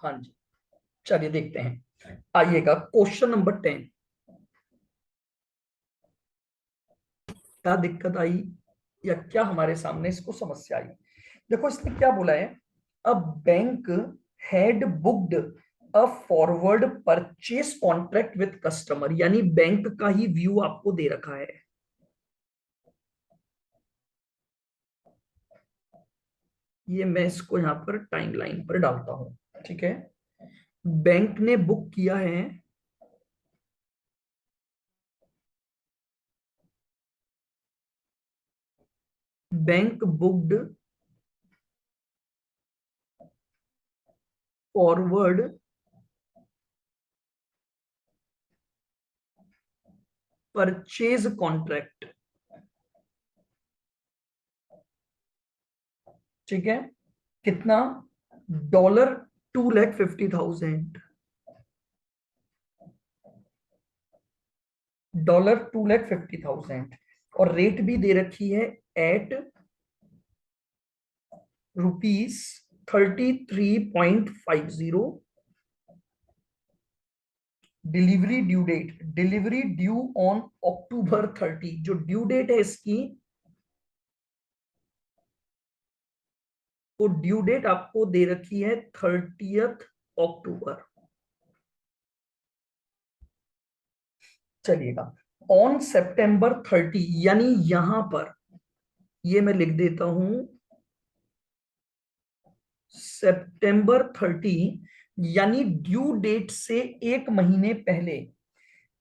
हाँ जी, चलिए देखते हैं। आइएगा क्वेश्चन नंबर 10। क्या दिक्कत आई या क्या हमारे सामने इसको समस्या आई? देखो इसने क्या बोला है, a bank had booked a forward purchase contract with customer, यानी बैंक का ही व्यू आपको दे रखा है। ये मैं इसको यहां पर टाइमलाइन पर डालता हूं, ठीक है। बैंक ने बुक किया है bank booked forward purchase contract, ठीक है। कितना? $250,000, $250,000, और रेट भी दे रखी है at ₹33.50। Delivery due date, delivery due on October 30, जो ड्यू डेट है इसकी, वो ड्यू डेट आपको दे रखी है 30 अक्टूबर। चलिएगा, ऑन September 30, यानी यहां पर ये मैं लिख देता हूं September 30, यानी ड्यू डेट से एक महीने पहले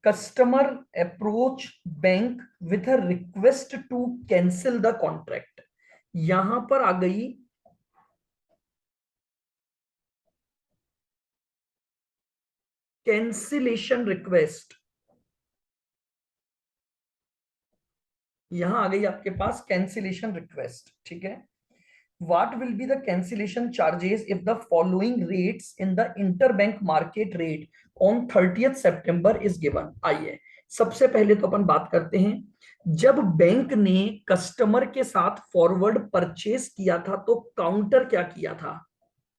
customer approach bank with a request to cancel the contract. यहां पर आ गई कैंसिलेशन रिक्वेस्ट, यहां आ गई आपके पास कैंसिलेशन रिक्वेस्ट, ठीक है। What will be the cancellation charges if the following rates in the interbank market rate on 30th September is given? आइए सबसे पहले तो अपन बात करते हैं, जब बैंक ने कस्टमर के साथ फॉरवर्ड परचेस किया था तो काउंटर क्या किया था?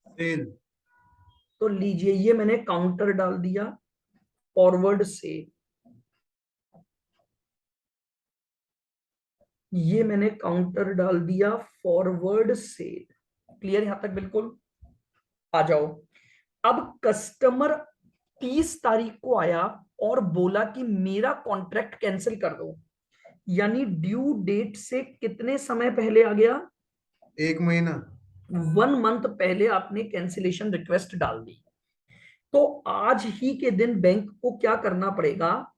सेल। तो लीजिए, ये मैंने काउंटर डाल दिया फॉरवर्ड से, ये मैंने काउंटर डाल दिया फॉरवर्ड से। क्लियर यहां तक? बिल्कुल। आ जाओ, अब कस्टमर 30 तारीख को आया और बोला कि मेरा कॉन्ट्रैक्ट कैंसिल कर दो, यानी ड्यू डेट से कितने समय पहले आ गया? 1 महीना। 1 मंथ पहले आपने कैंसिलेशन रिक्वेस्ट डाल दी। तो आज ही के दिन बैंक को क्या करना पड़ेगा?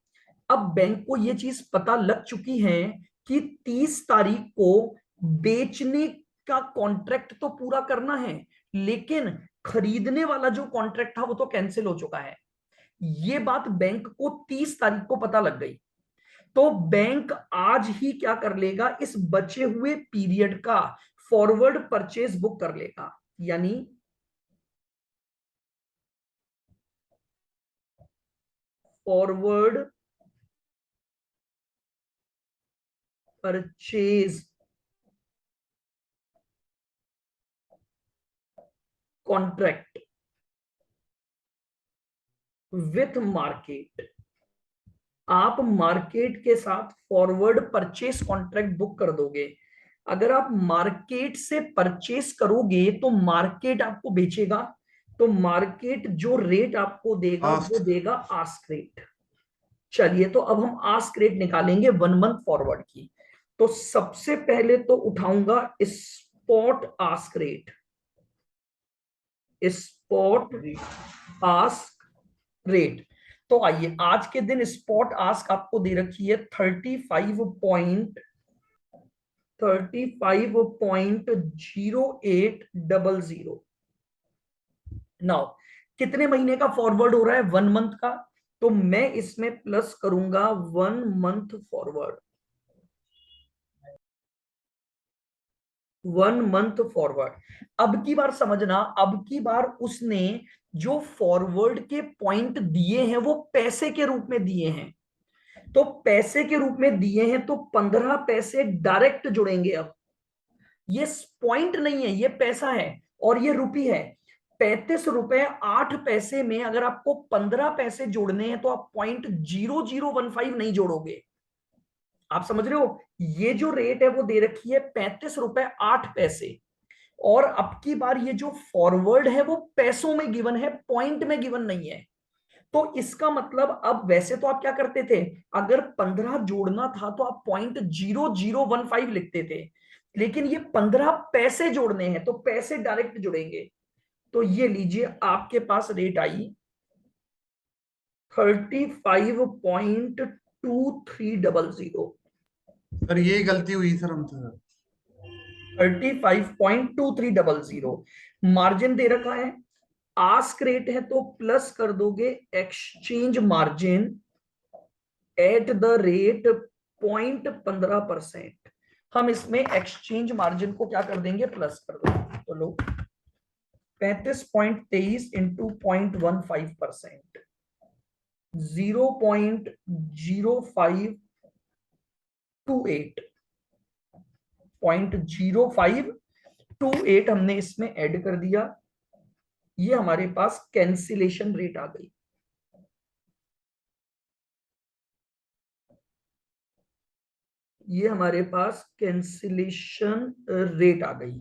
अब बैंक को यह चीज पता लग चुकी है कि 30 तारीख को बेचने का कॉन्ट्रैक्ट तो पूरा करना है, लेकिन खरीदने वाला जो कॉन्ट्रैक्ट था वो तो कैंसिल हो चुका है। ये बात बैंक को 30 तारीख को पता लग गई। तो बैंक आज ही क्या कर लेगा? इस बचे हुए पीरियड का फॉरवर्ड परचेज बुक कर लेगा, यानी forward purchase contract with market. आप मार्केट के साथ फॉरवर्ड परचेस कॉन्ट्रैक्ट बुक कर दोगे। अगर आप मार्केट से परचेस करोगे तो मार्केट आपको बेचेगा, तो मार्केट जो रेट आपको देगा वो आस्क। देगा आस्क रेट। चलिए, तो अब हम आस्क रेट निकालेंगे 1 मंथ फॉरवर्ड की। तो सबसे पहले तो उठाऊंगा spot ask rate, spot ask rate. तो आइए, आज के दिन स्पॉट आस्क आपको दे रखी है 35.0800। नाउ कितने महीने का फॉरवर्ड हो रहा है? 1 मंथ का। तो मैं इसमें प्लस करूंगा 1 मंथ फॉरवर्ड, 1 मंथ फॉरवर्ड। अब की बार समझना, अब की बार उसने जो फॉरवर्ड के पॉइंट दिए हैं वो पैसे के रूप में दिए हैं। तो पैसे के रूप में दिए हैं तो 15 पैसे डायरेक्ट जुड़ेंगे। अब ये पॉइंट नहीं है, ये पैसा है और ये रुपी है। ₹35.08 में अगर आपको 15 पैसे जोड़ने हैं तो आप 0.0015 नहीं जोड़ोगे। आप समझ रहे हो, ये जो रेट है वो दे रखी है ₹35.08। और अब की बार ये जो फॉरवर्ड है वो पैसों में गिवन है, पॉइंट में गिवन नहीं है। तो इसका मतलब, अब वैसे तो आप क्या करते थे, अगर 15 जोड़ना था तो आप 0.0015 लिखते थे, लेकिन ये 15 पैसे जोड़ने हैं तो पैसे डायरेक्ट जुड़ेंगे। तो ये लीजिए, आपके पास रेट आई 35.2300। सर ये गलती हुई सर हमसे सर। 35.2300 मार्जिन दे रखा है। आस्क रेट है तो प्लस कर दोगे exchange margin at the rate 0.15%। हम इसमें एक्सचेंज मार्जिन को क्या कर देंगे, प्लस कर दो। तो लो 35.23 इंटू 0.15%, 0.0528, 0.0528 हमने इसमें ऐड कर दिया। ये हमारे पास कैंसिलेशन रेट आ गई। ये हमारे पास कैंसिलेशन रेट आ गई।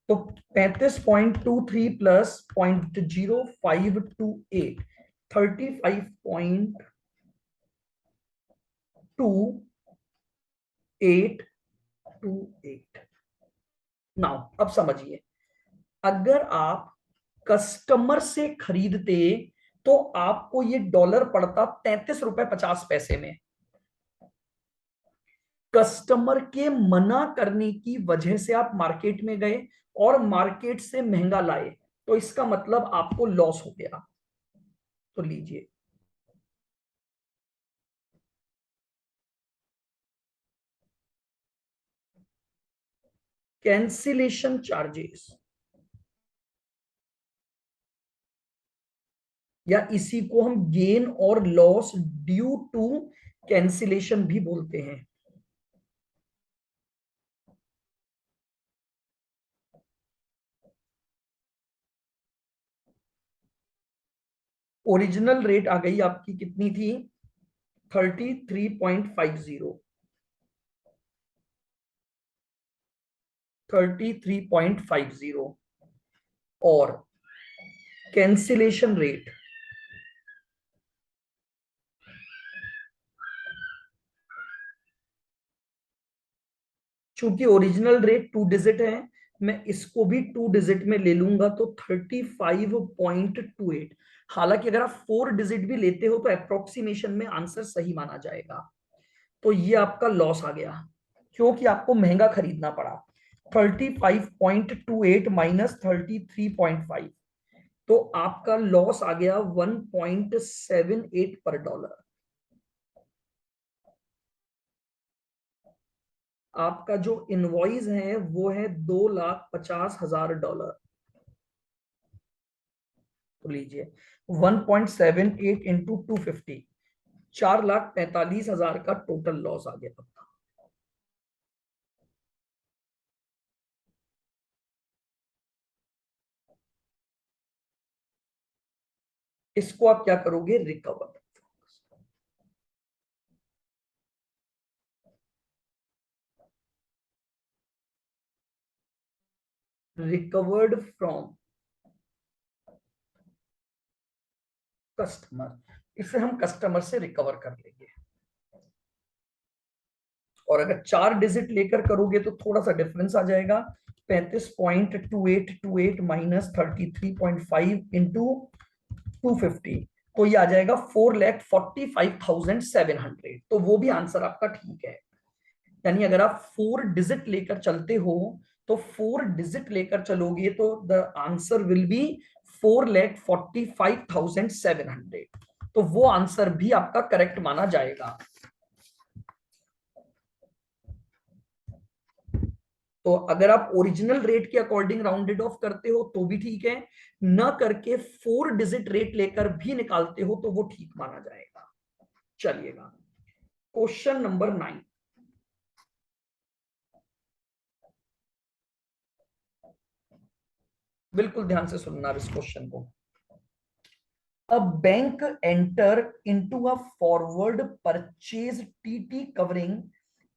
तो 35.23 प्लस 0.0528, 35.2828। नाउ अब समझिए, अगर आप कस्टमर से खरीदते तो आपको ये डॉलर पड़ता ₹33.50 में। कस्टमर के मना करने की वजह से आप मार्केट में गए और मार्केट से महंगा लाए, तो इसका मतलब आपको लॉस हो गया। तो लीजिए, कैंसिलेशन चार्जेस, या इसी को हम गेन और लॉस ड्यू टू कैंसिलेशन भी बोलते हैं। ओरिजिनल रेट आ गई आपकी, कितनी थी, 33.50, 33.50। और कैंसिलेशन रेट, चूंकि ओरिजिनल रेट 2 डिजिट है, मैं इसको भी 2 डिजिट में ले लूंगा, तो 35.28। हालांकि अगर आप 4 डिजिट भी लेते हो तो अप्रोक्सीमेशन में आंसर सही माना जाएगा। तो ये आपका लॉस आ गया, क्योंकि आपको महंगा खरीदना पड़ा। 35.28 माइनस 33.5, तो आपका लॉस आ गया 1.78 पर डॉलर। आपका जो इनवॉइस है वो है $2,50,000। तो लीजिए 1.78 इंटू 250, 4,45,000 का टोटल लॉस आ गया। इसको आप क्या करोगे, रिकवर। रिकवर्ड फ्रॉम कस्टमर, इसे हम कस्टमर से रिकवर कर लेंगे। और अगर 4 डिजिट लेकर करोगे तो थोड़ा सा डिफरेंस आ जाएगा। 35.2828 माइनस 33.5 इंटू 250, तो ये आ जाएगा 4,45,700। तो वो भी आंसर आपका ठीक है। यानी अगर आप 4 डिजिट लेकर चलते हो, तो 4 डिजिट लेकर चलोगे तो द आंसर विल बी 4,45,700। तो वो आंसर भी आपका करेक्ट माना जाएगा। तो अगर आप ओरिजिनल रेट के अकॉर्डिंग राउंडेड ऑफ करते हो तो भी ठीक है, न करके 4 डिजिट रेट लेकर भी निकालते हो तो वो ठीक माना जाएगा। चलिएगा, क्वेश्चन नंबर 9। बिल्कुल ध्यान से सुनना इस क्वेश्चन को। A bank enter into a forward purchase TT covering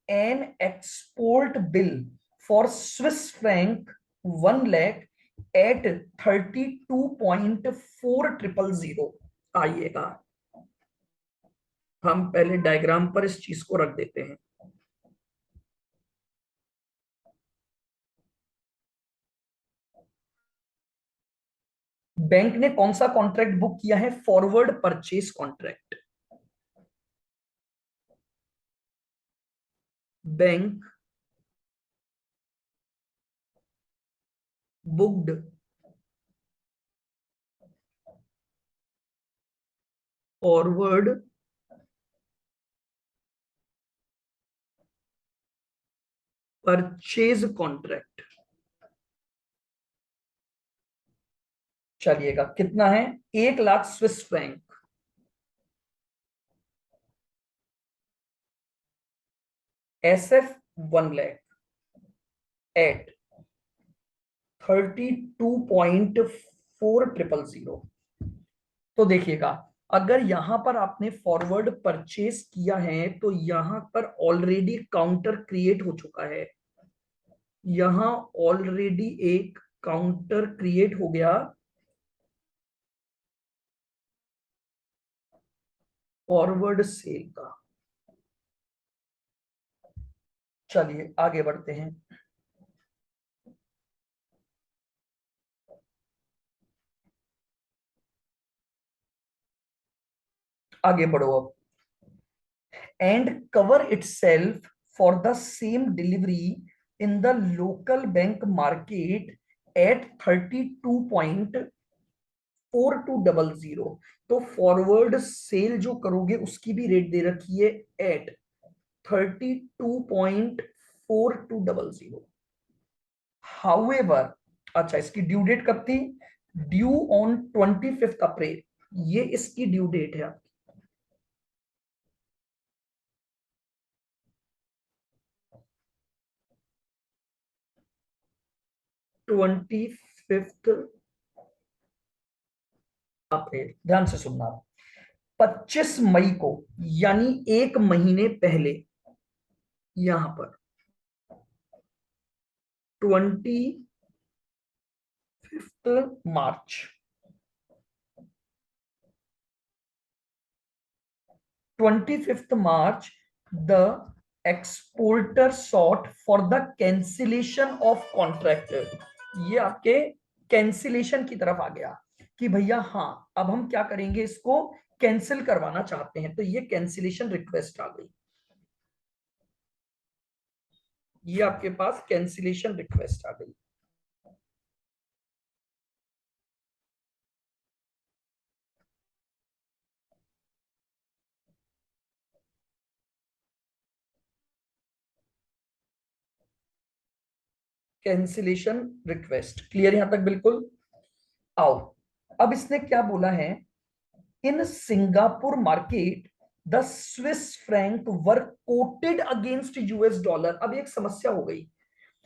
an export bill for Swiss franc 1 lakh at 32.4000। आइएगा हम पहले डायग्राम पर इस चीज को रख देते हैं। बैंक ने कौन सा कॉन्ट्रैक्ट बुक किया है? Forward purchase contract. Bank booked forward purchase contract. चलिएगा कितना है? 1 lakh Swiss franc. SF 1 lakh at 32.4000। तो देखिएगा अगर यहां पर आपने फॉरवर्ड परचेस किया है तो यहां पर ऑलरेडी काउंटर क्रिएट हो चुका है। यहां ऑलरेडी एक काउंटर क्रिएट हो गया फॉरवर्ड सेल का। चलिए आगे बढ़ते हैं। आगे बढ़ो अब। And cover itself for the same delivery in the local bank market at 32.4200। तो फॉरवर्ड सेल जो करोगे उसकी भी रेट दे रखी है एट 32.4200। हाउएवर, अच्छा इसकी ड्यू डेट कब थी? ड्यू ऑन 25 अप्रैल। ये इसकी ड्यू डेट है। 25 अप्रैल। ध्यान से सुनना। 25 मई को यानी 1 महीने पहले यहां पर 25 March 25 March the exporter sought for the cancellation of contract. ये आपके कैंसिलेशन की तरफ आ गया कि भैया हाँ अब हम क्या करेंगे, इसको कैंसिल करवाना चाहते हैं। तो ये कैंसिलेशन रिक्वेस्ट आ गई। ये आपके पास कैंसिलेशन रिक्वेस्ट आ गई। कैंसिलेशन रिक्वेस्ट क्लियर यहां तक? बिल्कुल। आओ अब इसने क्या बोला है? In Singapore market the Swiss franc were coated against US dollar. अब एक समस्या हो गई,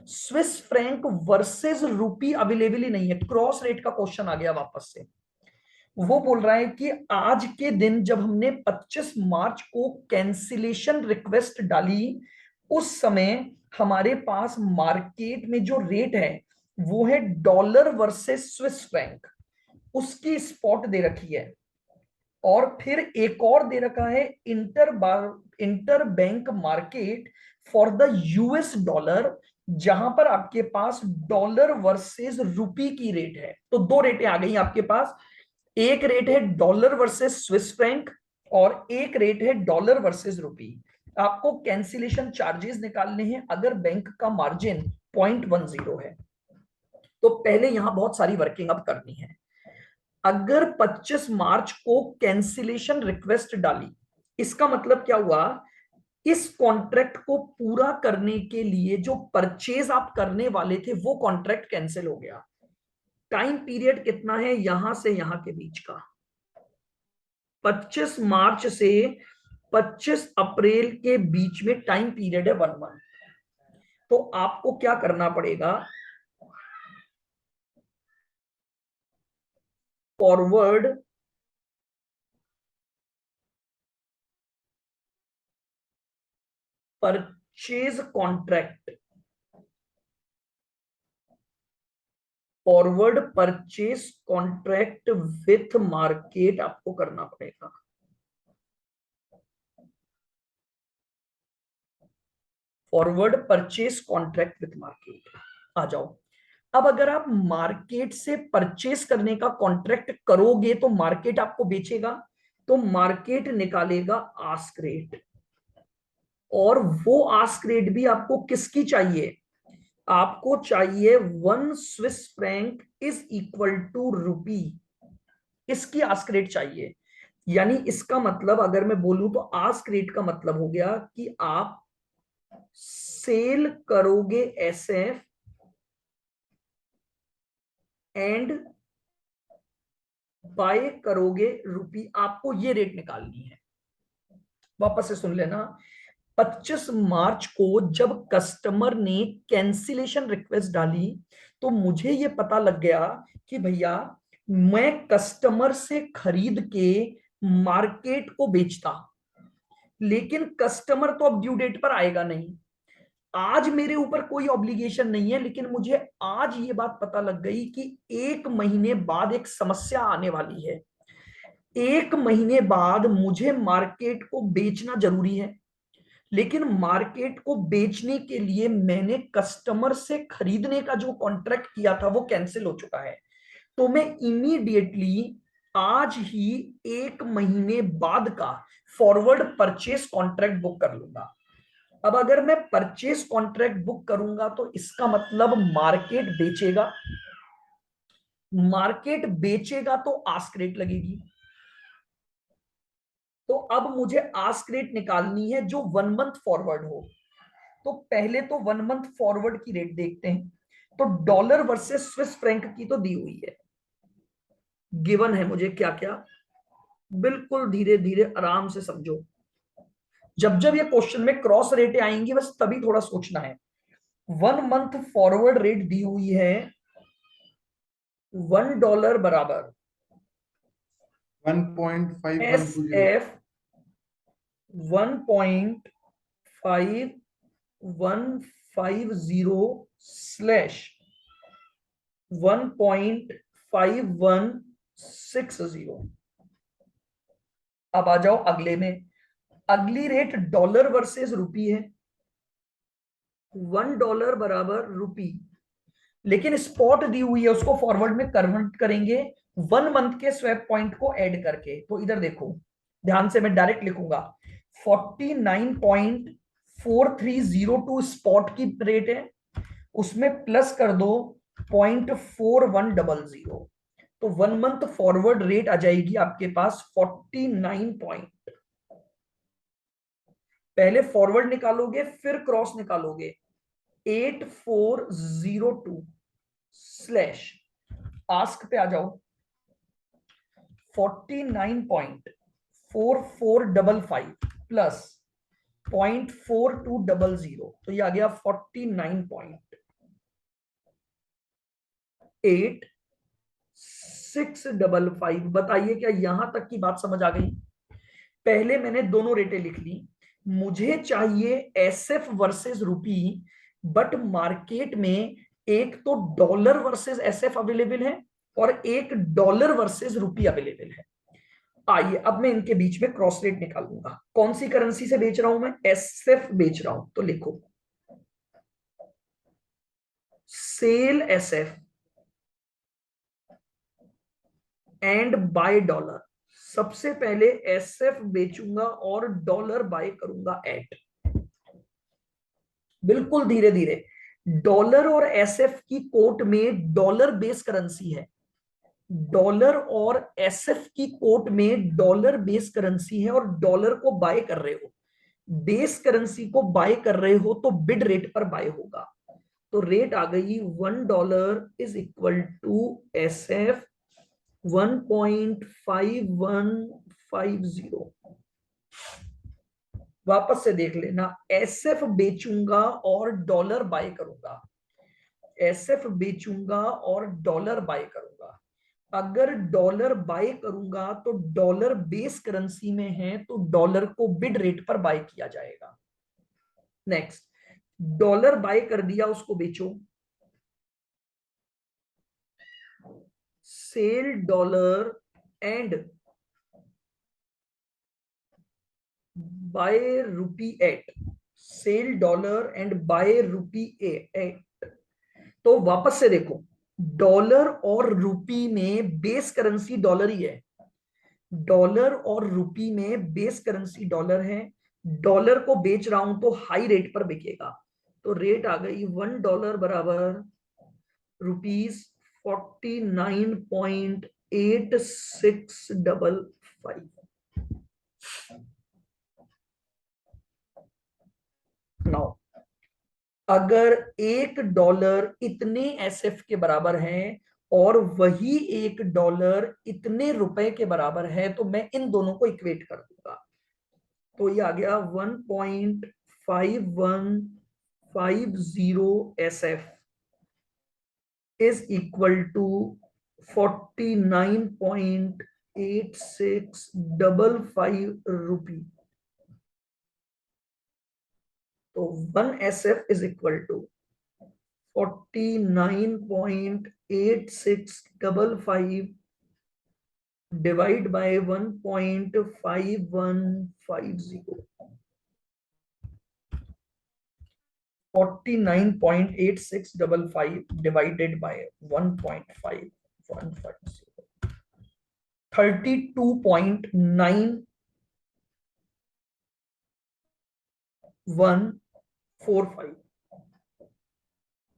स्विस फ्रैंक वर्सेस रूपी अवेलेबल ही नहीं है। क्रॉस रेट का क्वेश्चन आ गया वापस से। वो बोल रहा है कि आज के दिन जब हमने 25 मार्च को कैंसिलेशन रिक्वेस्ट डाली उस समय हमारे पास मार्केट में जो रेट है वो है डॉलर वर्सेस स्विस फ्रैंक, उसकी स्पॉट दे रखी है। और फिर एक और दे रखा है inter bank market for the US dollar, जहां पर आपके पास डॉलर वर्सेस रूपी की रेट है। तो दो रेटें आ गई आपके पास, एक रेट है डॉलर वर्सेस स्विस फ्रैंक और एक रेट है डॉलर वर्सेस रूपी। आपको कैंसिलेशन चार्जेस निकालने हैं अगर बैंक का मार्जिन 0.10 है। तो पहले यहां बहुत सारी वर्किंग अब करनी है। अगर 25 मार्च को कैंसिलेशन रिक्वेस्ट डाली, इसका मतलब क्या हुआ? इस कॉन्ट्रैक्ट को पूरा करने के लिए जो परचेज आप करने वाले थे वो कॉन्ट्रैक्ट कैंसिल हो गया। टाइम पीरियड कितना है यहां से यहां के बीच का? 25 मार्च से 25 अप्रैल के बीच में टाइम पीरियड है 1 मंथ। तो आपको क्या करना पड़ेगा? Forward purchase contract, forward purchase contract with market आपको करना पड़ेगा। Forward purchase contract with market, आ जाओ। अब अगर आप मार्केट से परचेस करने का कॉन्ट्रैक्ट करोगे तो मार्केट आपको बेचेगा, तो मार्केट निकालेगा आस्क रेट, और वो आस्क रेट भी आपको किसकी चाहिए? आपको चाहिए 1 Swiss franc is equal to rupee, इसकी आस्क रेट चाहिए। यानी इसका मतलब अगर मैं बोलूं तो आस्क रेट का मतलब हो गया कि आप सेल करोगे एसएफ एंड बाय करोगे रुपी, आपको ये रेट निकालनी है। वापस से सुन लेना, 25 मार्च को जब कस्टमर ने कैंसिलेशन रिक्वेस्ट डाली तो मुझे ये पता लग गया कि भैया मैं कस्टमर से खरीद के मार्केट को बेचता, लेकिन कस्टमर तो अब ड्यू डेट पर आएगा नहीं। आज मेरे ऊपर कोई ऑब्लिगेशन नहीं है, लेकिन मुझे आज ये बात पता लग गई कि 1 महीने बाद एक समस्या आने वाली है। 1 महीने बाद मुझे मार्केट को बेचना जरूरी है, लेकिन मार्केट को बेचने के लिए मैंने कस्टमर से खरीदने का जो कॉन्ट्रैक्ट किया था वो कैंसिल हो चुका है। तो मैं इमीडिएटली आज ही 1 महीने बाद का फॉरवर्ड परचेस कॉन्ट्रैक्ट बुक कर लूंगा। अब अगर मैं परचेस कॉन्ट्रैक्ट बुक करूंगा तो इसका मतलब मार्केट बेचेगा, मार्केट बेचेगा तो आस्क रेट लगेगी। तो अब मुझे आस्क रेट निकालनी है जो 1 मंथ फॉरवर्ड हो। तो पहले तो 1 मंथ फॉरवर्ड की रेट देखते हैं। तो डॉलर वर्सेस स्विस फ्रैंक की तो दी हुई है, गिवन है मुझे क्या क्या। बिल्कुल धीरे धीरे आराम से समझो, जब जब ये क्वेश्चन में क्रॉस रेटें आएंगी बस तभी थोड़ा सोचना है। 1 मंथ फॉरवर्ड रेट दी हुई है $1 बराबर 1.5120। SF 1.5150/1.5160। अब आ जाओ अगले में। अगली रेट डॉलर वर्सेस रुपी है, $1 बराबर रुपी, लेकिन स्पॉट दी हुई है उसको फॉरवर्ड में कन्वर्ट करेंगे 1 मंथ के स्वैप पॉइंट को ऐड करके। तो इधर देखो ध्यान से, मैं डायरेक्ट लिखूंगा 49.4302 स्पॉट की रेट है, उसमें प्लस कर दो 0.4100, तो 1 मंथ फॉरवर्ड रेट आ जाएगी आपके पास 49 पॉइंट। पहले फॉरवर्ड निकालोगे फिर क्रॉस निकालोगे, 8402 स्लैश आस्क पे आ जाओ 49.4455 प्लस 0.4200, तो ये आ गया 49.8655। बताइए क्या यहां तक की बात समझ आ गई? पहले मैंने दोनों रेटें लिख ली, मुझे चाहिए SF versus rupee, but market में एक तो डॉलर वर्सेस एसएफ अवेलेबल है और एक डॉलर वर्सेस रुपी अवेलेबल है। आइए अब मैं इनके बीच में क्रॉस रेट निकालूंगा। कौन सी करेंसी से बेच रहा हूं मैं? एसएफ बेच रहा हूं, तो लिखो sell SF and buy dollar. सबसे पहले एसएफ बेचूंगा और डॉलर बाय करूंगा एट। बिल्कुल धीरे धीरे, डॉलर और एसएफ की कोर्ट में डॉलर बेस करेंसी है, डॉलर और एसएफ की कोर्ट में डॉलर बेस करेंसी है और डॉलर को बाय कर रहे हो, बेस करेंसी को बाय कर रहे हो तो बिड रेट पर बाय होगा। तो रेट आ गई $1 इज इक्वल टू एसएफ 1.5150। वापस से देख लेना, एसएफ बेचूंगा और डॉलर बाय करूंगा, एसएफ बेचूंगा और डॉलर बाय करूंगा। अगर डॉलर बाय करूंगा तो डॉलर बेस करेंसी में है तो डॉलर को बिड रेट पर बाय किया जाएगा। नेक्स्ट, डॉलर बाय कर दिया, उसको बेचो। Sell dollar and buy rupee at, sell dollar and buy rupee at. तो वापस से देखो, डॉलर और रुपी में बेस करेंसी डॉलर ही है, डॉलर और रुपी में बेस करेंसी डॉलर है। डॉलर को बेच रहा हूं तो हाई रेट पर बिकेगा, तो रेट आ गई $1 बराबर ₹49.8655। नाउ अगर $1 इतने एसएफ के बराबर है और वही $1 इतने रुपए के बराबर है, तो मैं इन दोनों को इक्वेट कर दूंगा। तो ये आ गया 1.5150 SF is equal to 49.8655 rupee. तो 1 SF is equal to 49.8655 divide by 1.5150। 49.8655 divided by 1.5150, 32.9145।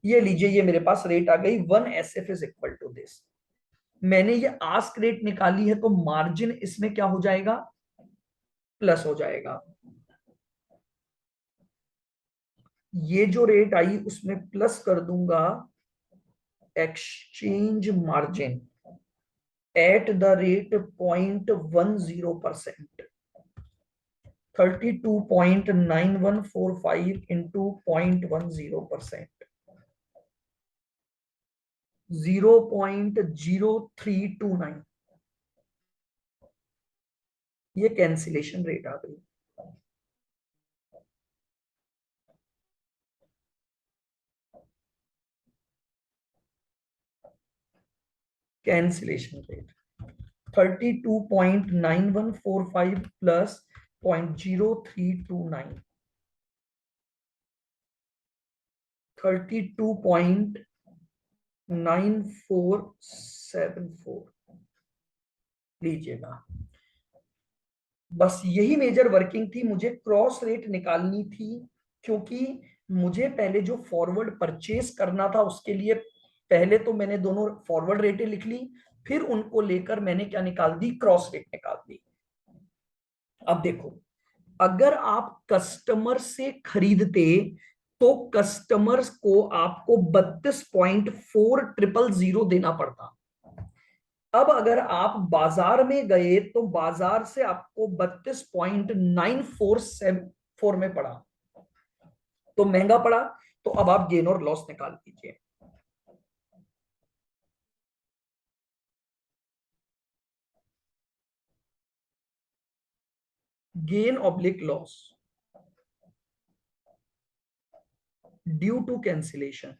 ये लीजिए, ये मेरे पास रेट आ गई 1 SF is equal to this. मैंने ये आस्क रेट निकाली है, तो मार्जिन इसमें क्या हो जाएगा, प्लस हो जाएगा। ये जो रेट आई उसमें प्लस कर दूंगा exchange margin at the rate 0.10%, 32.9145 into 0.10%, 0.0329। ये कैंसिलेशन रेट आ गई। Cancellation rate 32.9145 plus 0.0329, 32.9474। लीजिएगा, बस यही मेजर वर्किंग थी। मुझे क्रॉस रेट निकालनी थी, क्योंकि मुझे पहले जो फॉरवर्ड परचेस करना था उसके लिए पहले तो मैंने दोनों फॉरवर्ड रेटें लिख ली, फिर उनको लेकर मैंने क्या निकाल दी, क्रॉस रेट निकाल दी। अब देखो, अगर आप कस्टमर से खरीदते तो कस्टमर्स को आपको 32.4000 देना पड़ता। अब अगर आप बाजार में गए तो बाजार से आपको 32.947 में पड़ा, तो महंगा पड़ा। तो अब आप गेन और लॉस निकाल लीजिए। Gain oblique loss due to cancellation,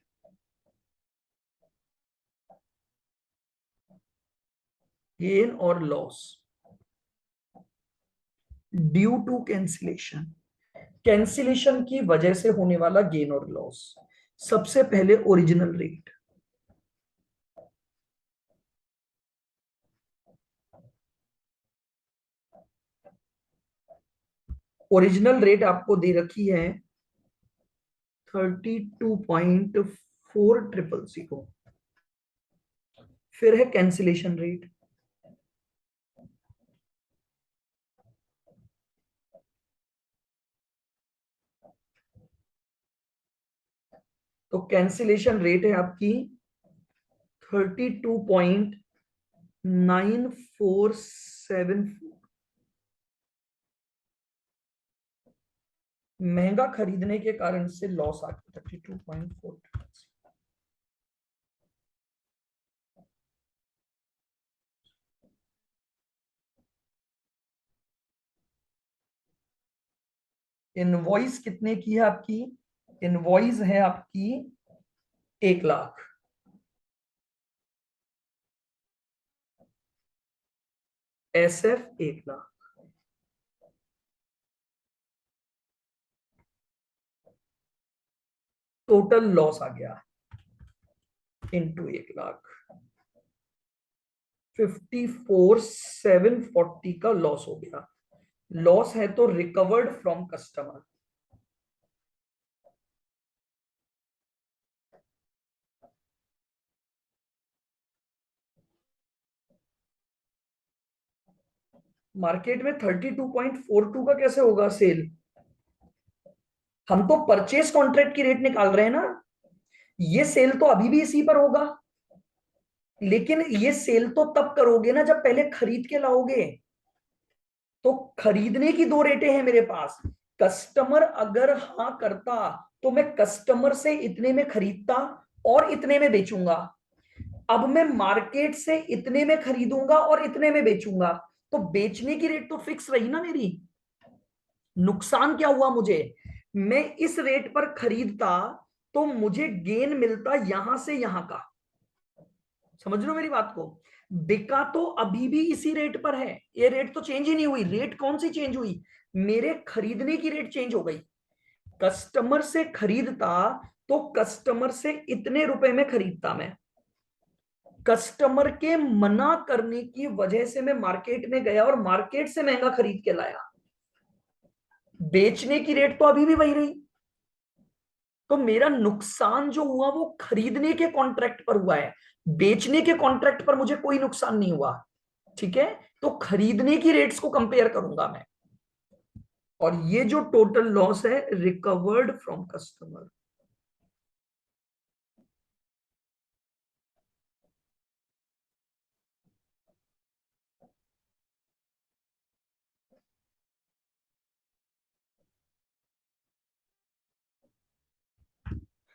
gain और loss due to cancellation, cancellation की वजह से होने वाला गेन और लॉस। सबसे पहले ओरिजिनल रेट, ओरिजिनल रेट आपको दे रखी है 32.4000। फिर है कैंसिलेशन रेट, तो कैंसिलेशन रेट है आपकी 32.9474। महंगा खरीदने के कारण से लॉस आ गया 32.4। इनवॉइस कितने की है आपकी? इनवॉइस है आपकी 1 lakh. SF 1 lakh. Total loss आ गया इंटू 1 लाख, 54,740 का लॉस हो गया। लॉस है तो रिकवर्ड फ्रॉम कस्टमर। मार्केट में 32.42 का कैसे होगा सेल? हम तो परचेस कॉन्ट्रैक्ट की रेट निकाल रहे हैं ना। ये सेल तो अभी भी इसी पर होगा, लेकिन ये सेल तो तब करोगे ना जब पहले खरीद के लाओगे। तो खरीदने की दो रेटें हैं मेरे पास। कस्टमर अगर हां करता तो मैं कस्टमर से इतने में खरीदता और इतने में बेचूंगा। अब मैं मार्केट से इतने में खरीदूंगा और इतने में बेचूंगा, तो बेचने की रेट तो फिक्स रही ना मेरी। नुकसान क्या हुआ मुझे? मैं इस रेट पर खरीदता तो मुझे गेन मिलता यहां से यहां का। समझ लो मेरी बात को। बिका तो अभी भी इसी रेट पर है, ये रेट तो चेंज ही नहीं हुई। रेट कौन सी चेंज हुई? मेरे खरीदने की रेट चेंज हो गई। कस्टमर से खरीदता तो कस्टमर से इतने रुपए में खरीदता मैं। कस्टमर के मना करने की वजह से मैं मार्केट में गया और मार्केट से महंगा खरीद के लाया। बेचने की रेट तो अभी भी वही रही। तो मेरा नुकसान जो हुआ वो खरीदने के कॉन्ट्रैक्ट पर हुआ है, बेचने के कॉन्ट्रैक्ट पर मुझे कोई नुकसान नहीं हुआ। ठीक है, तो खरीदने की रेट्स को कंपेयर करूंगा मैं। और ये जो टोटल लॉस है रिकवर्ड फ्रॉम कस्टमर।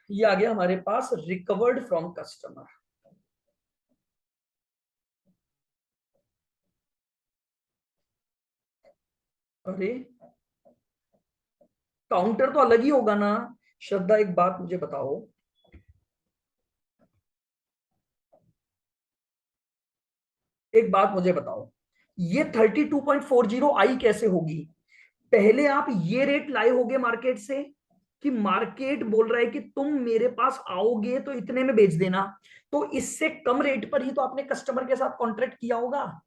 ये आ गया हमारे पास रिकवर्ड फ्रॉम कस्टमर। अरे काउंटर तो अलग ही होगा ना। श्रद्धा एक बात मुझे बताओ, एक बात मुझे बताओ, ये 32.40 आई कैसे होगी? पहले आप ये रेट लाए होगे मार्केट से, कि मार्केट बोल रहा है कि तुम मेरे पास आओगे तो इतने में बेच देना, तो इससे कम रेट पर ही तो आपने कस्टमर के साथ कॉन्ट्रैक्ट किया होगा।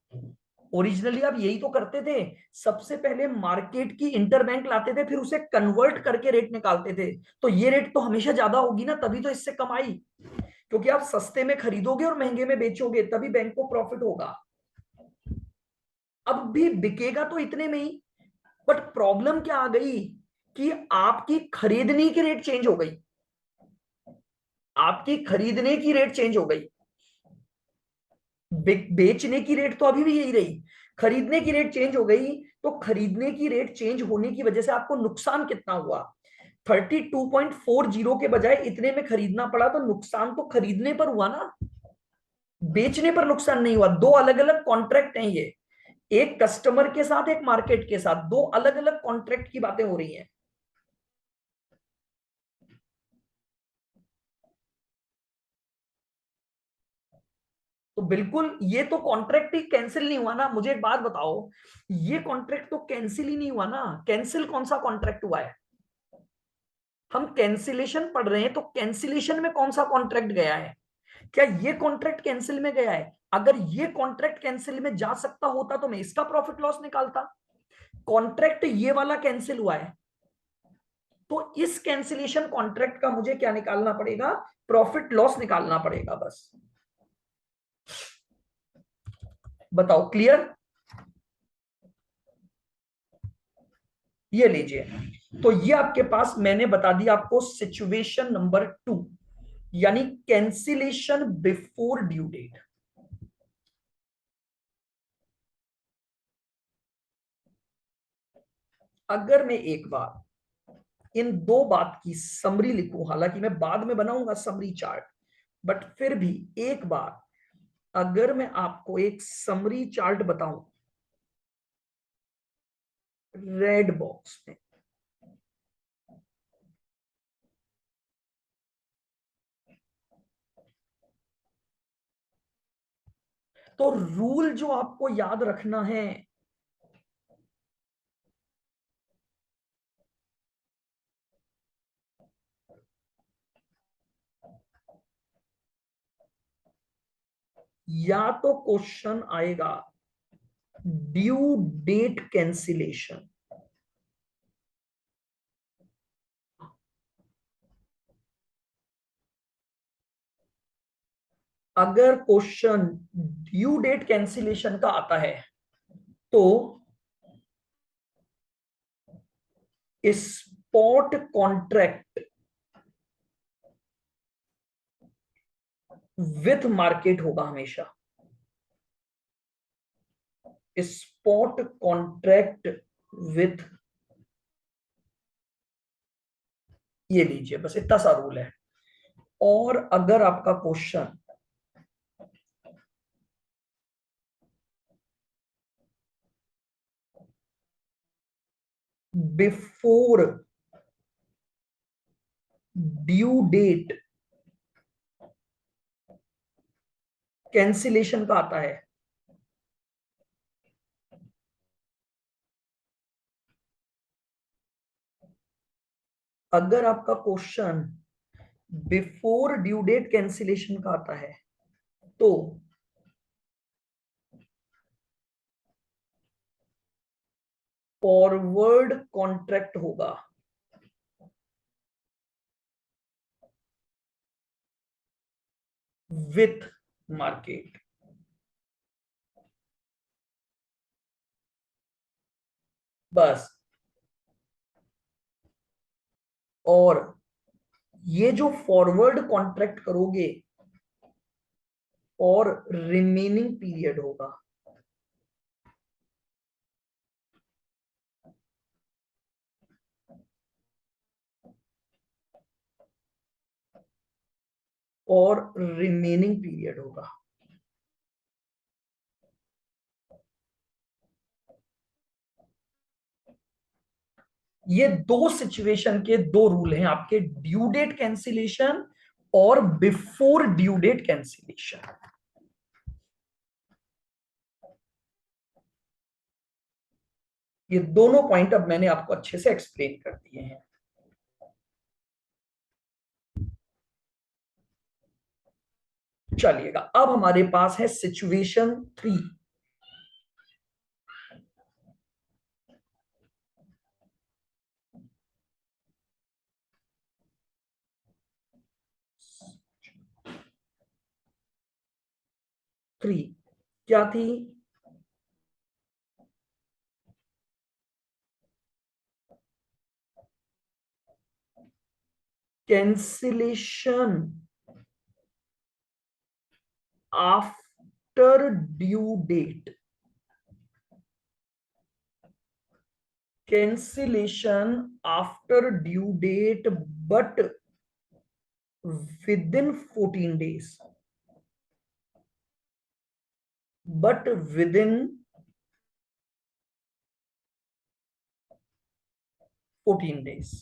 ओरिजिनली आप यही तो करते थे। सबसे पहले मार्केट की इंटरबैंक लाते थे, फिर उसे कन्वर्ट करके रेट निकालते थे। तो ये रेट तो हमेशा ज्यादा होगी ना, तभी तो इससे कम आई। क्योंकि आप सस्ते में खरीदोगे और महंगे में बेचोगे, तभी बैंक को प्रॉफिट होगा। अब भी बिकेगा तो इतने में ही। बट प्रॉब्लम क्या आ गई कि आपकी खरीदने की रेट चेंज हो गई। आपकी खरीदने की रेट चेंज हो गई। बेचने की रेट तो अभी भी यही रही, खरीदने की रेट चेंज हो गई। तो खरीदने की रेट चेंज होने की वजह से आपको नुकसान कितना हुआ? 32.40 के बजाय इतने में खरीदना पड़ा, तो नुकसान तो खरीदने पर हुआ ना, बेचने पर नुकसान नहीं हुआ। दो अलग अलग कॉन्ट्रैक्ट हैं ये, एक कस्टमर के साथ एक मार्केट के साथ, दो अलग अलग कॉन्ट्रैक्ट की बातें हो रही हैं। तो बिल्कुल ये तो कॉन्ट्रैक्ट ही कैंसिल नहीं हुआ ना। मुझे एक बात बताओ, ये कॉन्ट्रैक्ट तो कैंसिल ही नहीं हुआ ना। कैंसिल कौन सा कॉन्ट्रैक्ट हुआ है? हम कैंसिलेशन पढ़ रहे हैं, तो कैंसिलेशन में कौन सा कॉन्ट्रैक्ट गया है? क्या ये कॉन्ट्रैक्ट कैंसिल में गया है? अगर ये कॉन्ट्रैक्ट कैंसिल में जा सकता होता तो मैं इसका प्रॉफिट लॉस निकालता। कॉन्ट्रैक्ट ये वाला कैंसिल हुआ है, तो इस कैंसिलेशन कॉन्ट्रैक्ट का मुझे क्या निकालना पड़ेगा? प्रॉफिट लॉस निकालना पड़ेगा बस। बताओ, क्लियर? ये लीजिए, तो ये आपके पास मैंने बता दिया आपको सिचुएशन नंबर 2, यानी कैंसिलेशन बिफोर ड्यू डेट। अगर मैं एक बार इन दो बात की समरी लिखूं, हालांकि मैं बाद में बनाऊंगा समरी चार्ट, बट फिर भी एक बार अगर मैं आपको एक समरी चार्ट बताऊं रेड बॉक्स में, तो रूल जो आपको याद रखना है, या तो क्वेश्चन आएगा ड्यू डेट कैंसिलेशन, अगर क्वेश्चन ड्यू डेट कैंसिलेशन का आता है तो स्पॉट कॉन्ट्रैक्ट विथ मार्केट होगा हमेशा। स्पॉट कॉन्ट्रैक्ट विथ, ये लीजिए, बस इतना सा रूल है। और अगर आपका question before due date cancellation का आता है, अगर आपका question before due date cancellation का आता है तो फॉरवर्ड कॉन्ट्रैक्ट होगा विथ मार्केट। बस। और ये जो फॉरवर्ड कॉन्ट्रैक्ट करोगे और रिमेनिंग पीरियड होगा, और रिमेनिंग पीरियड होगा। ये दो सिचुएशन के दो रूल हैं आपके, ड्यू डेट कैंसिलेशन और बिफोर ड्यू डेट कैंसिलेशन। ये दोनों पॉइंट अब मैंने आपको अच्छे से एक्सप्लेन कर दिए हैं। चलिएगा, अब हमारे पास है सिचुएशन 3। क्या थी? Cancellation after due date, cancellation after due date but within 14 days, but within 14 days।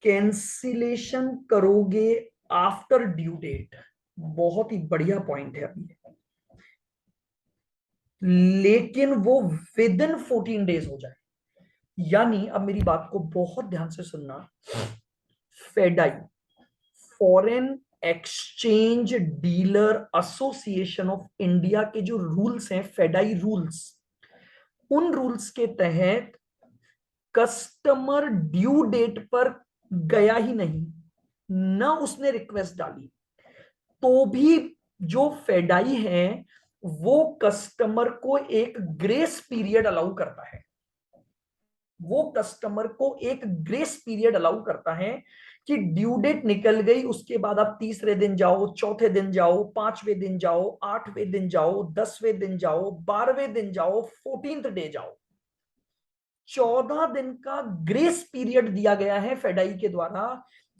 Cancellation करोगे आफ्टर ड्यू डेट, बहुत ही बढ़िया पॉइंट है अभी, लेकिन वो विद इन 14 डेज हो जाए। यानी अब मेरी बात को बहुत ध्यान से सुनना, FEDAI, foreign exchange dealer association of India के जो रूल्स हैं, फेडाई रूल्स, उन रूल्स के तहत कस्टमर ड्यू डेट पर गया ही नहीं, ना उसने रिक्वेस्ट डाली, तो भी जो फेडाई है वो कस्टमर को एक ग्रेस पीरियड अलाउ करता है। वो कस्टमर को एक ग्रेस पीरियड अलाउ करता है कि ड्यू डेट निकल गई, उसके बाद आप तीसरे दिन जाओ, चौथे दिन जाओ, पांचवें दिन जाओ, आठवें दिन जाओ, 10वें दिन जाओ, 12वें दिन जाओ, 14th डे जाओ। 14 दिन का ग्रेस पीरियड दिया गया है फेडाई के द्वारा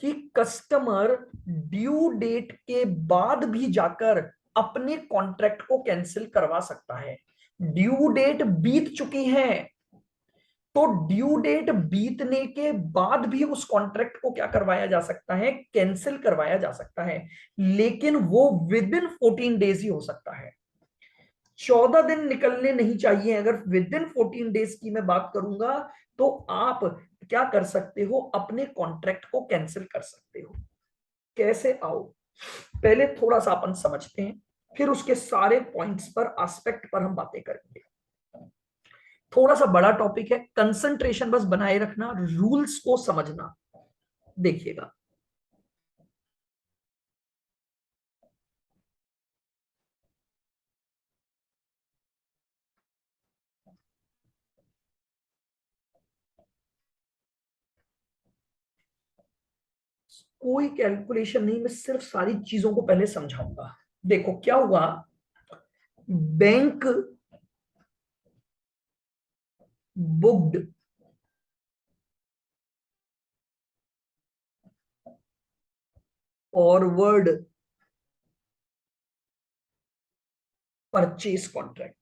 कि कस्टमर ड्यू डेट के बाद भी जाकर अपने कॉन्ट्रैक्ट को कैंसिल करवा सकता है। ड्यू डेट बीत चुकी है, तो ड्यू डेट बीतने के बाद भी उस कॉन्ट्रैक्ट को क्या करवाया जा सकता है, कैंसिल करवाया जा सकता है, लेकिन वो विद इन 14 डेज ही हो सकता है। 14 दिन निकलने नहीं चाहिए। अगर विद इन 14 डेज की मैं बात करूंगा तो आप क्या कर सकते हो, अपने कॉन्ट्रैक्ट को कैंसिल कर सकते हो। कैसे, आओ पहले थोड़ा सा अपन समझते हैं, फिर उसके सारे पॉइंट्स पर, एस्पेक्ट पर हम बातें करेंगे। थोड़ा सा बड़ा टॉपिक है, कंसंट्रेशन बस बनाए रखना, रूल्स को समझना। देखिएगा, कोई कैलकुलेशन नहीं, मैं सिर्फ सारी चीजों को पहले समझाऊंगा। देखो क्या हुआ, bank booked forward purchase contract.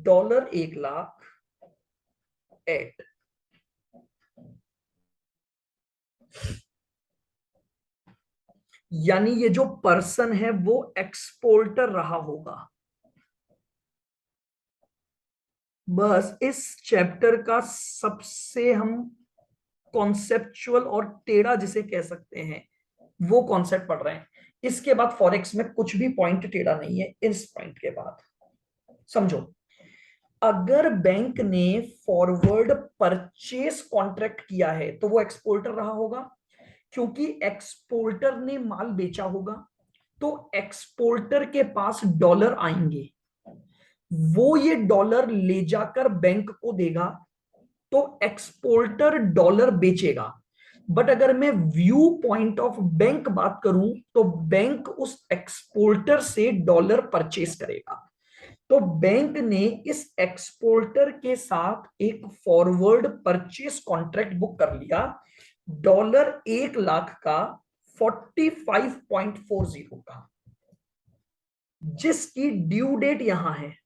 $1,00,000 at, यानी ये जो पर्सन है वो एक्सपोर्टर रहा होगा। बस इस चैप्टर का सबसे हम कॉन्सेप्चुअल और टेढ़ा जिसे कह सकते हैं वो कॉन्सेप्ट पढ़ रहे हैं। इसके बाद फॉरेक्स में कुछ भी पॉइंट टेढ़ा नहीं है। इस पॉइंट के बाद समझो, अगर बैंक ने फॉरवर्ड परचेस कॉन्ट्रैक्ट किया है तो वो एक्सपोर्टर रहा होगा, क्योंकि एक्सपोर्टर ने माल बेचा होगा, तो एक्सपोर्टर के पास डॉलर आएंगे, वो ये डॉलर ले जाकर बैंक को देगा, तो एक्सपोर्टर डॉलर बेचेगा। बट अगर मैं व्यू पॉइंट ऑफ बैंक बात करूं तो बैंक उस एक्सपोर्टर से डॉलर परचेस करेगा। तो बैंक ने इस एक्सपोर्टर के साथ एक फॉरवर्ड परचेस कॉन्ट्रैक्ट बुक कर लिया, $1,00,000 का, 45.40 का, जिसकी ड्यू डेट यहां है,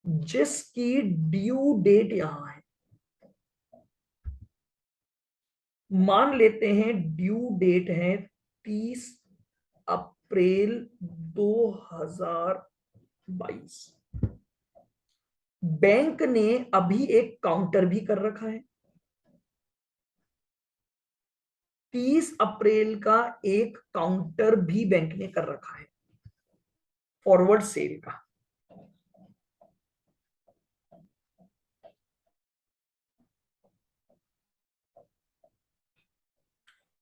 जिसकी ड्यू डेट यहां है। मान लेते हैं ड्यू डेट है 30 अप्रैल 2022। बैंक ने अभी एक काउंटर भी कर रखा है, 30 अप्रैल का एक काउंटर भी बैंक ने कर रखा है फॉरवर्ड सेल का।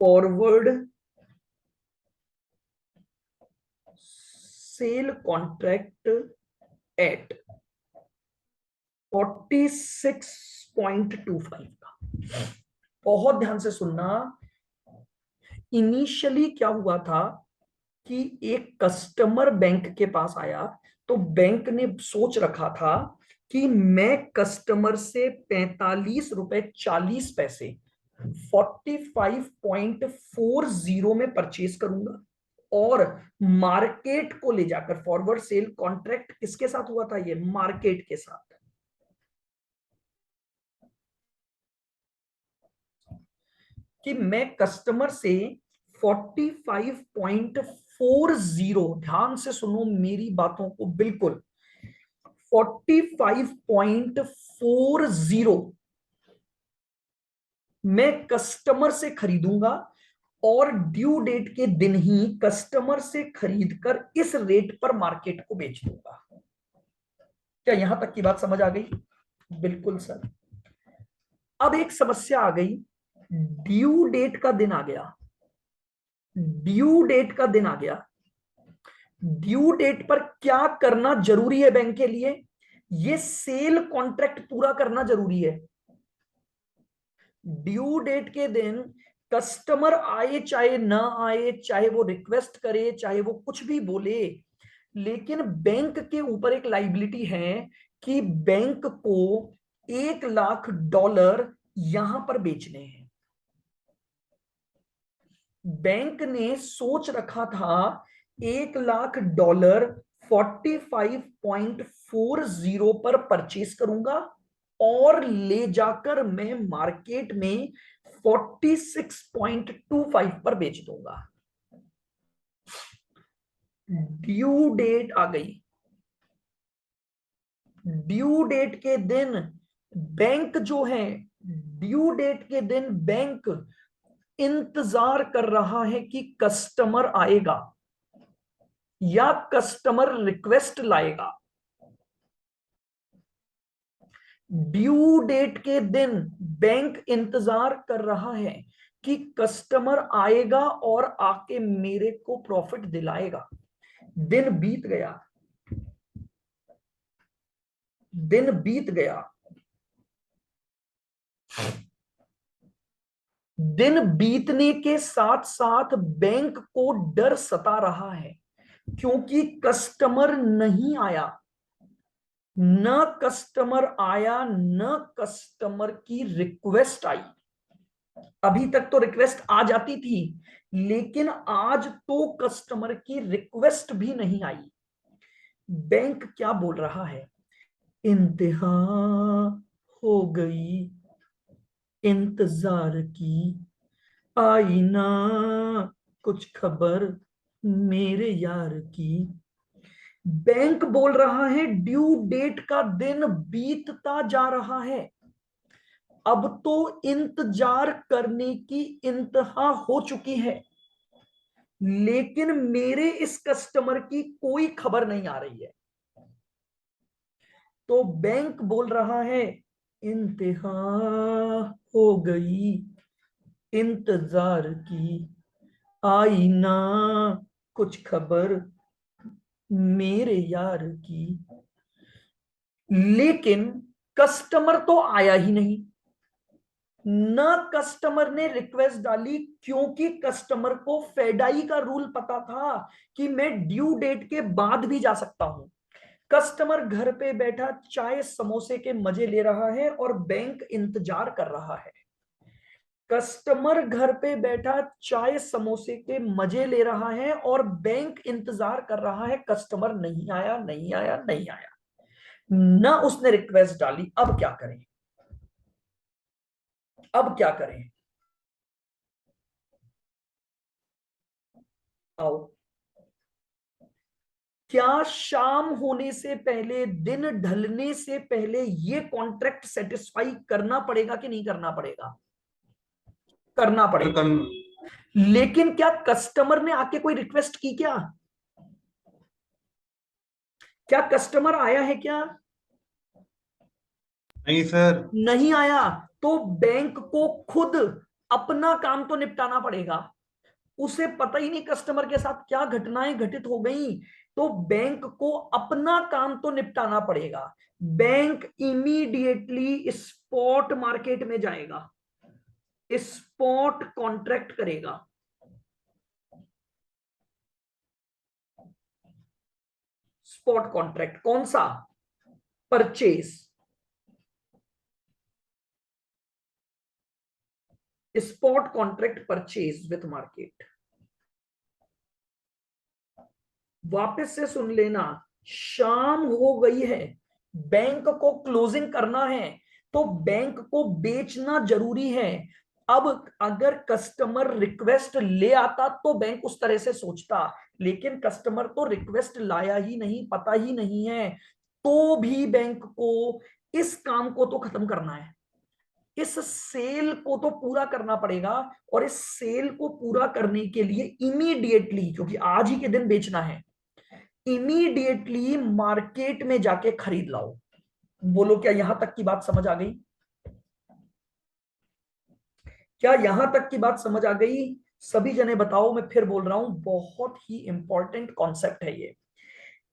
फॉरवर्ड सेल कॉन्ट्रैक्ट एट 46.25 का। बहुत ध्यान से सुनना, इनिशियली क्या हुआ था कि एक कस्टमर बैंक के पास आया, तो बैंक ने सोच रखा था कि मैं कस्टमर से 45 रुपए 40 पैसे 45.40 में परचेज करूंगा, और मार्केट को ले जाकर, फॉरवर्ड सेल कॉन्ट्रैक्ट किसके साथ हुआ था, ये मार्केट के साथ, कि मैं कस्टमर से 45.40, ध्यान से सुनो मेरी बातों को बिल्कुल, 45.40 मैं कस्टमर से खरीदूंगा, और ड्यू डेट के दिन ही कस्टमर से खरीदकर इस रेट पर मार्केट को बेच दूंगा। क्या यहां तक की बात समझ आ गई? बिल्कुल सर। अब एक समस्या आ गई, ड्यू डेट का दिन आ गया, ड्यू डेट का दिन आ गया। ड्यू डेट पर क्या करना जरूरी है बैंक के लिए, ये सेल कॉन्ट्रैक्ट पूरा करना जरूरी है। ड्यू डेट के दिन कस्टमर आए चाहे ना आए, चाहे वो रिक्वेस्ट करे चाहे वो कुछ भी बोले, लेकिन बैंक के ऊपर एक लाइबिलिटी है कि बैंक को $1,00,000 यहां पर बेचने हैं। बैंक ने सोच रखा था $1,00,000 45.40 पर परचेस करूंगा और ले जाकर मैं मार्केट में 46.25 पर बेच दूंगा। ड्यू डेट आ गई। ड्यू डेट के दिन बैंक जो है, ड्यू डेट के दिन बैंक इंतजार कर रहा है कि कस्टमर आएगा या कस्टमर रिक्वेस्ट लाएगा। ड्यू डेट के दिन बैंक इंतजार कर रहा है कि कस्टमर आएगा और आके मेरे को प्रॉफिट दिलाएगा। दिन बीत गया, दिन बीत गया, दिन बीतने के साथ साथ बैंक को डर सता रहा है क्योंकि कस्टमर नहीं आया। न कस्टमर आया, न कस्टमर की रिक्वेस्ट आई। अभी तक तो रिक्वेस्ट आ जाती थी, लेकिन आज तो कस्टमर की रिक्वेस्ट भी नहीं आई। बैंक क्या बोल रहा है? इंतहा हो गई इंतजार की, आई ना कुछ खबर मेरे यार की। बैंक बोल रहा है ड्यू डेट का दिन बीतता जा रहा है, अब तो इंतजार करने की इंतहा हो चुकी है, लेकिन मेरे इस कस्टमर की कोई खबर नहीं आ रही है। तो बैंक बोल रहा है इंतहा हो गई इंतजार की, आई ना कुछ खबर मेरे यार की। लेकिन कस्टमर तो आया ही नहीं। न कस्टमर ने रिक्वेस्ट डाली क्योंकि कस्टमर को फेडाई का रूल पता था कि मैं ड्यू डेट के बाद भी जा सकता हूं। कस्टमर घर पे बैठा चाय समोसे के मजे ले रहा है और बैंक इंतजार कर रहा है। कस्टमर घर पे बैठा चाय समोसे के मजे ले रहा है और बैंक इंतजार कर रहा है, कस्टमर नहीं आया, नहीं आया, नहीं आया। ना उसने रिक्वेस्ट डाली। अब क्या करें? अब क्या करें? आओ। क्या शाम होने से पहले, दिन ढलने से पहले ये कॉन्ट्रैक्ट सेटिस्फाई करना पड़ेगा कि नहीं करना पड़ेगा? करना पड़ेगा। लेकिन क्या कस्टमर ने आके कोई रिक्वेस्ट की? क्या कस्टमर आया है क्या? नहीं सर। नहीं आया। तो बैंक को खुद अपना काम तो निपटाना पड़ेगा। उसे पता ही नहीं कस्टमर के साथ क्या घटनाएं घटित हो गई, तो बैंक को अपना काम तो निपटाना पड़ेगा। बैंक इमीडिएटली स्पॉट मार्केट में जाएगा, स्पॉट कॉन्ट्रैक्ट करेगा। स्पॉट कॉन्ट्रैक्ट कौन सा? Purchase. Spot contract purchase with market. वापस से सुन लेना, शाम हो गई है, बैंक को क्लोजिंग करना है, तो बैंक को बेचना जरूरी है। अब अगर कस्टमर रिक्वेस्ट ले आता तो बैंक उस तरह से सोचता, लेकिन कस्टमर तो रिक्वेस्ट लाया ही नहीं, पता ही नहीं है, तो भी बैंक को इस काम को तो खत्म करना है, इस सेल को तो पूरा करना पड़ेगा। और इस सेल को पूरा करने के लिए इमीडिएटली, क्योंकि आज ही के दिन बेचना है, इमीडिएटली मार्केट में जाके खरीद लाओ। बोलो, क्या यहां तक की बात समझ आ गई? क्या यहां तक की बात समझ आ गई? सभी जने बताओ, मैं फिर बोल रहा हूं, बहुत ही इंपॉर्टेंट कॉन्सेप्ट है ये।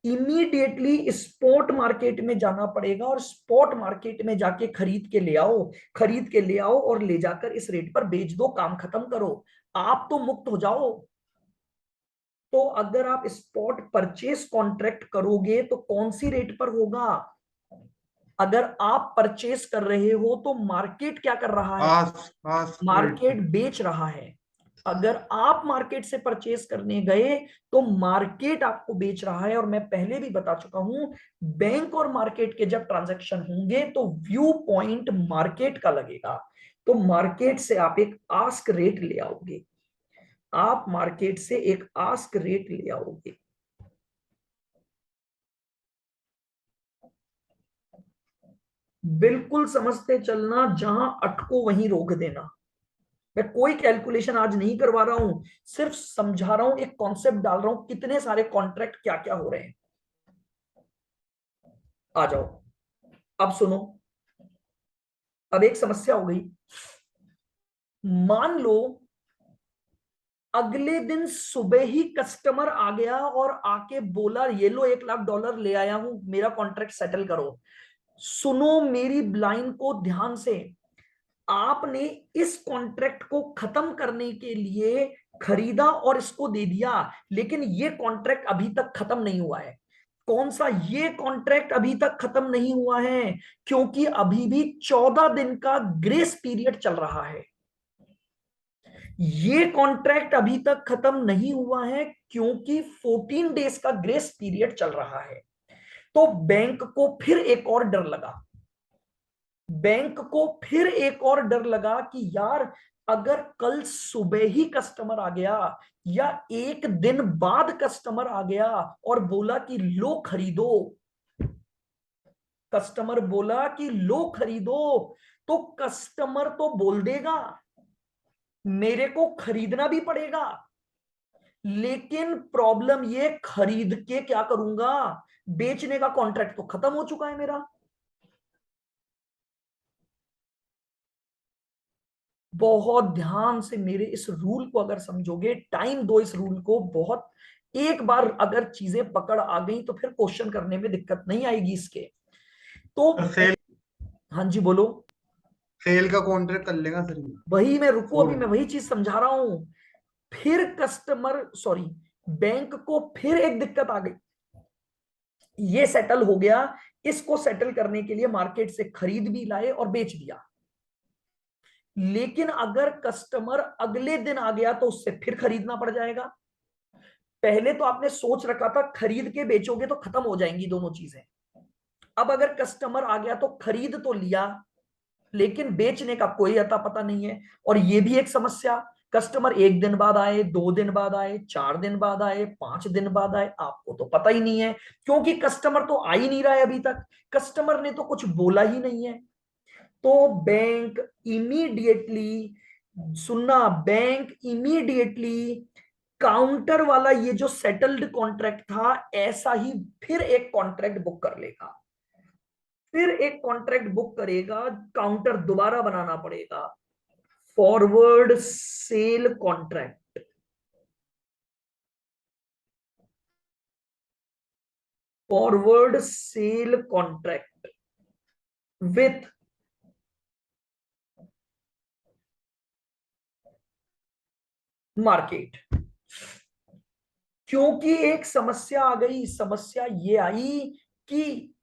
इमीडिएटली स्पॉट मार्केट में जाना पड़ेगा और स्पॉट मार्केट में जाके खरीद के ले आओ, खरीद के ले आओ और ले जाकर इस रेट पर बेच दो, काम खत्म करो, आप तो मुक्त हो जाओ। तो अगर आप स्पॉट परचेस कॉन्ट्रैक्ट करोगे तो कौन सी रेट पर होगा? अगर आप परचेस कर रहे हो तो मार्केट क्या कर रहा है? Ask ask market rate. बेच रहा है। अगर आप मार्केट से परचेस करने गए तो मार्केट आपको बेच रहा है। और मैं पहले भी बता चुका हूं, बैंक और मार्केट के जब ट्रांजैक्शन होंगे तो व्यू पॉइंट मार्केट का लगेगा। तो मार्केट से आप एक आस्क रेट ले आओगे। आप मार्केट से एक आस्क रेट ले आओगे। बिल्कुल समझते चलना, जहां अटको वहीं रोक देना। मैं कोई कैलकुलेशन आज नहीं करवा रहा हूं, सिर्फ समझा रहा हूं, एक कॉन्सेप्ट डाल रहा हूं, कितने सारे कॉन्ट्रैक्ट क्या क्या हो रहे हैं। आ जाओ, अब सुनो। अब एक समस्या हो गई। मान लो अगले दिन सुबह ही कस्टमर आ गया और आके बोला, ये लो $1 लाख ले आया हूं, मेरा कॉन्ट्रैक्ट सेटल करो। सुनो मेरी लाइन को ध्यान से। आपने इस कॉन्ट्रैक्ट को खत्म करने के लिए खरीदा और इसको दे दिया, लेकिन ये कॉन्ट्रैक्ट अभी तक खत्म नहीं हुआ है। कौन सा ये कॉन्ट्रैक्ट अभी तक खत्म नहीं हुआ है? क्योंकि अभी भी 14 दिन का ग्रेस पीरियड चल रहा है। ये कॉन्ट्रैक्ट अभी तक खत्म नहीं हुआ है क्योंकि 14 डेज का ग्रेस पीरियड चल रहा है। तो बैंक को फिर एक और डर लगा। बैंक को फिर एक और डर लगा कि यार, अगर कल सुबह ही कस्टमर आ गया या एक दिन बाद कस्टमर आ गया और बोला कि लो खरीदो, कस्टमर बोला कि लो खरीदो, तो कस्टमर तो बोल देगा मेरे को खरीदना भी पड़ेगा। लेकिन प्रॉब्लम ये, खरीद के क्या करूंगा? बेचने का कॉन्ट्रैक्ट तो खत्म हो चुका है मेरा। बहुत ध्यान से मेरे इस रूल को अगर समझोगे, टाइम दो इस रूल को बहुत। एक बार अगर चीजें पकड़ आ गई तो फिर क्वेश्चन करने में दिक्कत नहीं आएगी इसके। तो सेल हाँ जी बोलो। सेल का कॉन्ट्रैक्ट कर लेगा सर ये। वही मैं रुको, अभी और मैं वही चीज समझा रहा हूं। फिर कस्टमर सॉरी बैंक को फिर एक दिक्कत आ गई। ये सेटल हो गया, इसको सेटल करने के लिए मार्केट से खरीद भी लाए और बेच दिया। लेकिन अगर कस्टमर अगले दिन आ गया तो उससे फिर खरीदना पड़ जाएगा। पहले तो आपने सोच रखा था खरीद के बेचोगे तो खत्म हो जाएंगी दोनों चीजें। अब अगर कस्टमर आ गया तो खरीद तो लिया, लेकिन बेचने का कोई अता पता नहीं है। और ये भी एक समस्या, कस्टमर एक दिन बाद आए, 2 दिन बाद आए, 4 दिन बाद आए, 5 दिन बाद आए, आपको तो पता ही नहीं है, क्योंकि कस्टमर तो आ ही नहीं रहा है अभी तक। कस्टमर ने तो कुछ बोला ही नहीं है। तो बैंक इमीडिएटली, सुनना, बैंक इमीडिएटली काउंटर वाला ये जो सेटल्ड कॉन्ट्रैक्ट था, ऐसा ही फिर एक कॉन्ट्रैक्ट बुक कर लेगा। फिर एक कॉन्ट्रैक्ट बुक करेगा, काउंटर दोबारा बनाना पड़ेगा। Forward sale contract. Forward sale contract with market. क्योंकि एक समस्या आ गई। कि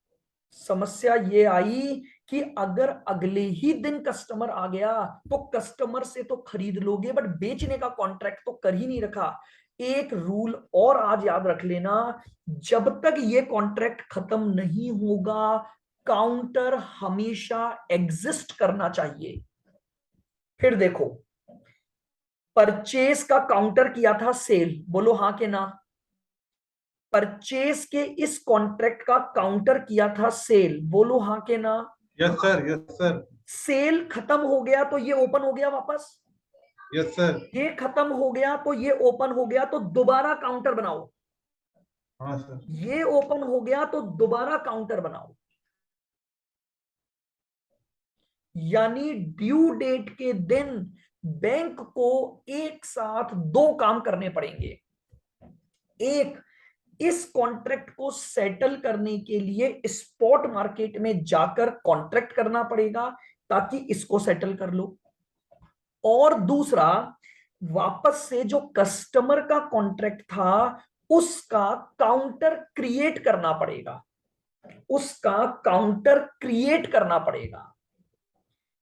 समस्या ये आई कि अगर अगले ही दिन कस्टमर आ गया तो कस्टमर से तो खरीद लोगे, बट बेचने का कॉन्ट्रैक्ट तो कर ही नहीं रखा। एक रूल और आज याद रख लेना, जब तक ये कॉन्ट्रैक्ट खत्म नहीं होगा, काउंटर हमेशा एग्जिस्ट करना चाहिए। फिर देखो, परचेस का काउंटर किया था सेल, बोलो हाँ के ना। परचेस के इस कॉन्ट्रैक्ट का काउंटर किया था सेल, बोलो हाँ के ना। Yes sir, yes sir. Sale खत्म हो गया तो ये ओपन हो गया वापस। Yes sir. ये खत्म हो गया तो ये ओपन हो गया, तो दोबारा काउंटर बनाओ। हाँ सर। ये ओपन हो गया तो दोबारा काउंटर बनाओ। यानी ड्यू डेट के दिन बैंक को एक साथ दो काम करने पड़ेंगे। एक, इस कॉन्ट्रैक्ट को सेटल करने के लिए स्पॉट मार्केट में जाकर कॉन्ट्रैक्ट करना पड़ेगा ताकि इसको सेटल कर लो। और दूसरा, वापस से जो कस्टमर का कॉन्ट्रैक्ट था उसका काउंटर क्रिएट करना पड़ेगा। उसका काउंटर क्रिएट करना पड़ेगा।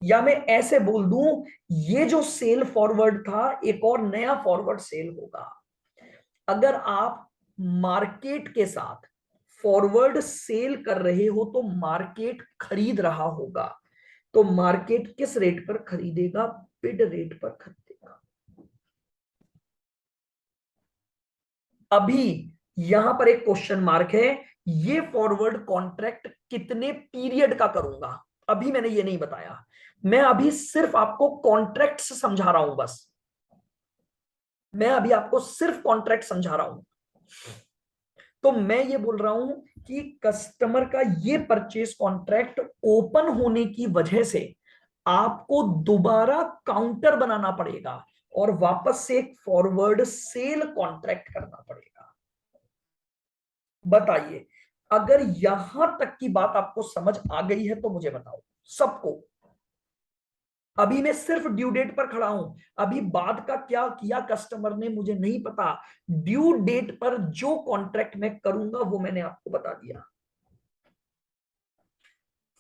या मैं ऐसे बोल दूं, ये जो सेल फॉरवर्ड था एक और नया फॉरवर्ड सेल होगा। अगर आप मार्केट के साथ फॉरवर्ड सेल कर रहे हो तो मार्केट खरीद रहा होगा, तो मार्केट किस रेट पर खरीदेगा? बिड रेट पर खरीदेगा। अभी यहां पर एक क्वेश्चन मार्क है, ये फॉरवर्ड कॉन्ट्रैक्ट कितने पीरियड का करूंगा? अभी मैंने ये नहीं बताया, मैं अभी सिर्फ आपको कॉन्ट्रैक्ट्स समझा रहा हूं बस। मैं अभी आपको सिर्फ कॉन्ट्रैक्ट समझा रहा हूं। तो मैं ये बोल रहा हूं कि कस्टमर का ये परचेज कॉन्ट्रैक्ट ओपन होने की वजह से आपको दोबारा काउंटर बनाना पड़ेगा और वापस से एक फॉरवर्ड सेल कॉन्ट्रैक्ट करना पड़ेगा। बताइए, अगर यहां तक की बात आपको समझ आ गई है तो मुझे बताओ सबको। अभी मैं सिर्फ ड्यू डेट पर खड़ा हूं, अभी बाद का क्या किया कस्टमर ने मुझे नहीं पता। ड्यू डेट पर जो कॉन्ट्रैक्ट मैं करूंगा वो मैंने आपको बता दिया।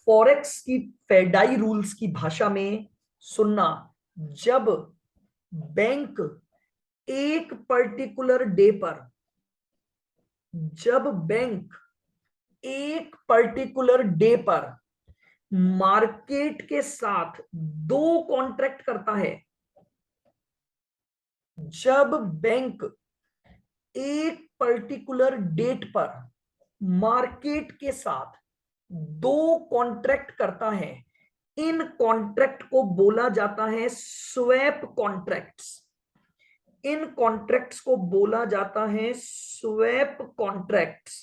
फॉरेक्स की फेडाई रूल्स की भाषा में सुनना, जब बैंक एक पर्टिकुलर डे पर, जब बैंक एक पर्टिकुलर डे पर मार्केट के साथ दो कॉन्ट्रैक्ट करता है, जब बैंक एक पर्टिकुलर डेट पर मार्केट के साथ दो कॉन्ट्रैक्ट करता है, इन कॉन्ट्रैक्ट को बोला जाता है स्वैप कॉन्ट्रैक्ट्स। इन कॉन्ट्रैक्ट्स को बोला जाता है स्वैप कॉन्ट्रैक्ट्स।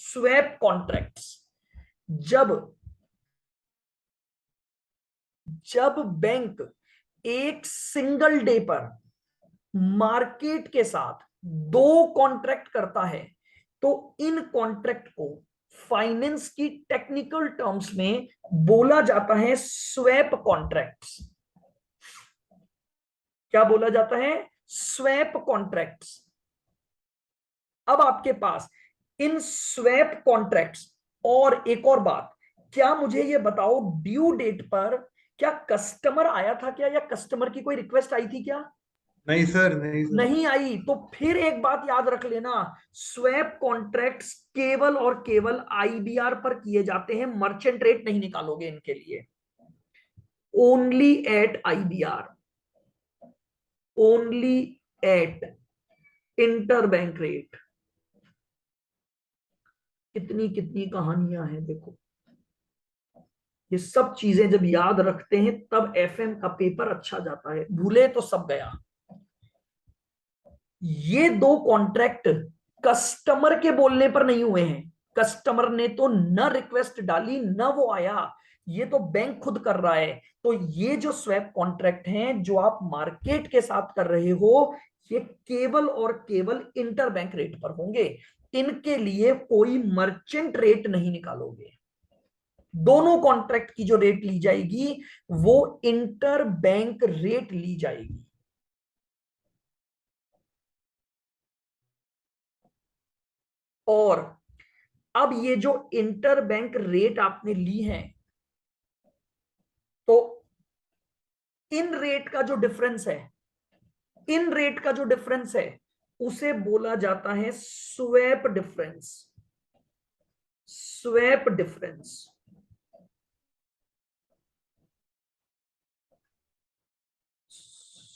Swap contracts. जब जब बैंक एक सिंगल डे पर मार्केट के साथ दो कॉन्ट्रैक्ट करता है, तो इन कॉन्ट्रैक्ट को फाइनेंस की टेक्निकल टर्म्स में बोला जाता है स्वैप कॉन्ट्रैक्ट्स। क्या बोला जाता है? Swap contracts. अब आपके पास इन स्वैप कॉन्ट्रैक्ट्स, और एक और बात, क्या मुझे ये बताओ ड्यू डेट पर क्या कस्टमर आया था क्या, या कस्टमर की कोई रिक्वेस्ट आई थी क्या? नहीं सर, नहीं सर। नहीं आई। तो फिर एक बात याद रख लेना, स्वैप कॉन्ट्रैक्ट्स केवल और केवल आईबीआर पर किए जाते हैं, मर्चेंट रेट नहीं निकालोगे इनके लिए। Only at IBR, only at interbank rate. कितनी कितनी कहानियां हैं देखो। ये सब चीजें जब याद रखते हैं तब एफएम का पेपर अच्छा जाता है, भूले तो सब गया। ये दो कॉन्ट्रैक्ट कस्टमर के बोलने पर नहीं हुए हैं। कस्टमर ने तो न रिक्वेस्ट डाली न वो आया, ये तो बैंक खुद कर रहा है। तो ये जो स्वैप कॉन्ट्रैक्ट हैं जो आप मार्केट के साथ कर रहे हो, ये केवल और केवल इंटरबैंक रेट पर होंगे। इनके लिए कोई मर्चेंट रेट नहीं निकालोगे। दोनों कॉन्ट्रैक्ट की जो रेट ली जाएगी वो इंटर बैंक रेट ली जाएगी। और अब ये जो इंटर बैंक रेट आपने ली है, तो इन रेट का जो डिफरेंस है, इन रेट का जो डिफरेंस है उसे बोला जाता है swap difference. Swap difference.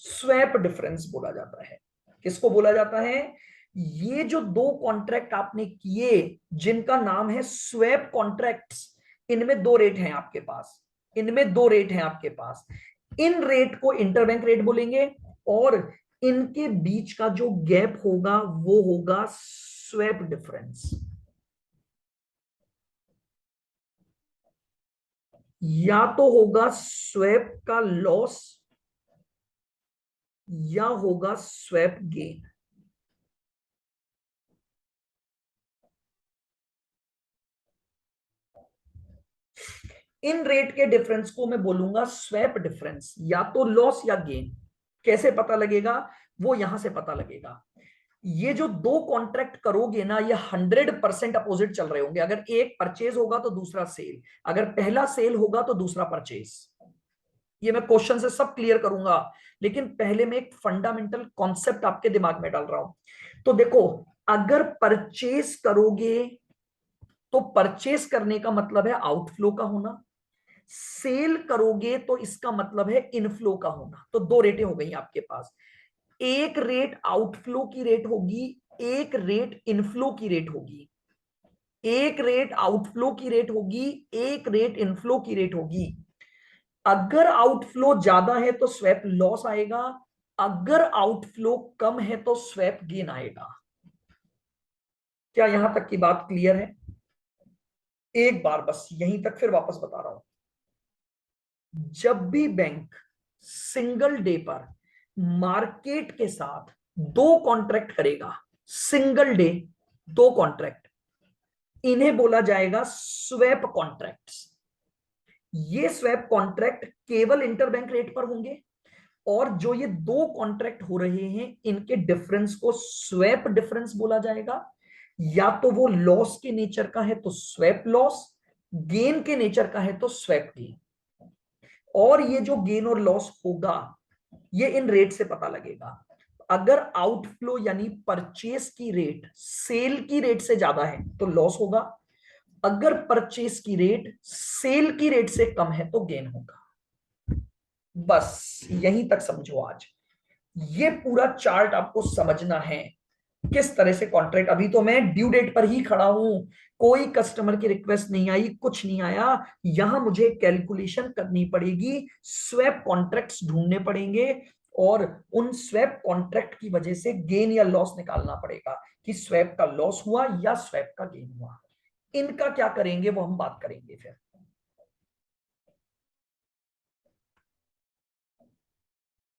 Swap difference बोला जाता है। किसको बोला जाता है? ये जो दो कॉन्ट्रैक्ट आपने किए जिनका नाम है स्वैप कॉन्ट्रैक्ट्स, इनमें दो रेट हैं आपके पास। इनमें दो रेट हैं आपके पास। इन रेट को इंटरबैंक रेट बोलेंगे, और इनके बीच का जो गैप होगा वो होगा स्वैप डिफरेंस। या तो होगा स्वैप का लॉस या होगा स्वैप गेन। इन रेट के डिफरेंस को मैं बोलूंगा स्वैप डिफरेंस, या तो लॉस या गेन। कैसे पता लगेगा? वो यहां से पता लगेगा। ये जो दो कॉन्ट्रैक्ट करोगे ना, ये 100% अपोजिट चल रहे होंगे। अगर एक परचेज होगा तो दूसरा सेल, अगर पहला सेल होगा तो दूसरा परचेज। ये मैं क्वेश्चन से सब क्लियर करूंगा, लेकिन पहले मैं एक फंडामेंटल कॉन्सेप्ट आपके दिमाग में डाल रहा हूं। तो देखो, अगर परचेज करोगे तो परचेज करने का मतलब है आउटफ्लो का होना, सेल करोगे तो इसका मतलब है इनफ्लो का होना। तो दो रेटें हो गई आपके पास, एक रेट आउटफ्लो की रेट होगी, एक रेट इनफ्लो की रेट होगी। एक रेट आउटफ्लो की रेट होगी, एक रेट इनफ्लो की रेट होगी। अगर आउटफ्लो ज्यादा है तो स्वैप लॉस आएगा, अगर आउटफ्लो कम है तो स्वैप गेन आएगा। क्या यहां तक की बात क्लियर है? एक बार बस यहीं तक, फिर वापस बता रहा हूं। जब भी बैंक सिंगल डे पर मार्केट के साथ दो कॉन्ट्रैक्ट करेगा, सिंगल डे दो कॉन्ट्रैक्ट, इन्हें बोला जाएगा स्वैप कॉन्ट्रैक्ट्स। ये स्वैप कॉन्ट्रैक्ट केवल इंटरबैंक रेट पर होंगे, और जो ये दो कॉन्ट्रैक्ट हो रहे हैं इनके डिफरेंस को स्वैप डिफरेंस बोला जाएगा। या तो वो लॉस के नेचर का है तो स्वैप लॉस, गेन के नेचर का है तो स्वैप गेन। और ये जो गेन और लॉस होगा ये इन रेट से पता लगेगा। अगर आउटफ्लो यानी परचेस की रेट सेल की रेट से ज्यादा है तो लॉस होगा, अगर परचेस की रेट सेल की रेट से कम है तो गेन होगा। बस यहीं तक समझो आज। ये पूरा चार्ट आपको समझना है, किस तरह से कॉन्ट्रैक्ट। अभी तो मैं ड्यू डेट पर ही खड़ा हूं, कोई कस्टमर की रिक्वेस्ट नहीं आई, कुछ नहीं आया। यहां मुझे कैलकुलेशन करनी पड़ेगी, स्वैप कॉन्ट्रैक्ट्स ढूंढने पड़ेंगे, और उन स्वैप कॉन्ट्रैक्ट की वजह से गेन या लॉस निकालना पड़ेगा कि स्वैप का लॉस हुआ या स्वैप का गेन हुआ। इनका क्या करेंगे वो हम बात करेंगे फिर।